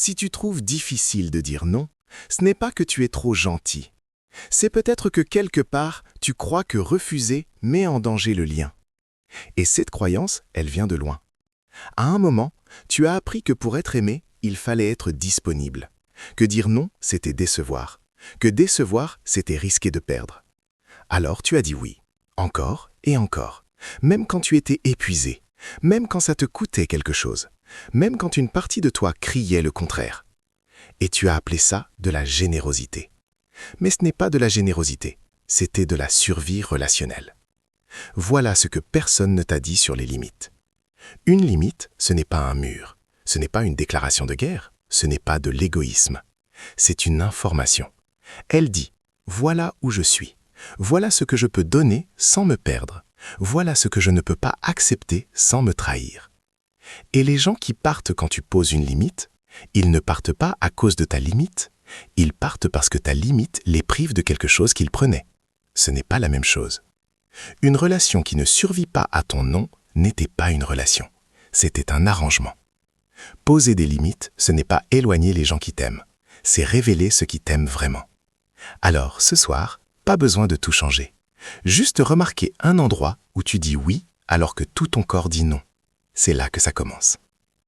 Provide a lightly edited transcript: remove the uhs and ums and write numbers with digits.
Si tu trouves difficile de dire non, ce n'est pas que tu es trop gentil. C'est peut-être que quelque part, tu crois que refuser met en danger le lien. Et cette croyance, elle vient de loin. À un moment, tu as appris que pour être aimé, il fallait être disponible. Que dire non, c'était décevoir. Que décevoir, c'était risquer de perdre. Alors tu as dit oui, encore et encore, même quand tu étais épuisé, même quand ça te coûtait quelque chose, même quand une partie de toi criait le contraire. Et tu as appelé ça de la générosité. Mais ce n'est pas de la générosité, c'était de la survie relationnelle. Voilà ce que personne ne t'a dit sur les limites. Une limite, ce n'est pas un mur, ce n'est pas une déclaration de guerre, ce n'est pas de l'égoïsme. C'est une information. Elle dit « Voilà où je suis. Voilà ce que je peux donner sans me perdre. Voilà ce que je ne peux pas accepter sans me trahir. » Et les gens qui partent quand tu poses une limite, ils ne partent pas à cause de ta limite, ils partent parce que ta limite les prive de quelque chose qu'ils prenaient. Ce n'est pas la même chose. Une relation qui ne survit pas à ton non n'était pas une relation. C'était un arrangement. Poser des limites, ce n'est pas éloigner les gens qui t'aiment. C'est révéler ce qui t'aiment vraiment. Alors, ce soir, pas besoin de tout changer. Juste remarquer un endroit où tu dis oui alors que tout ton corps dit non. C'est là que ça commence.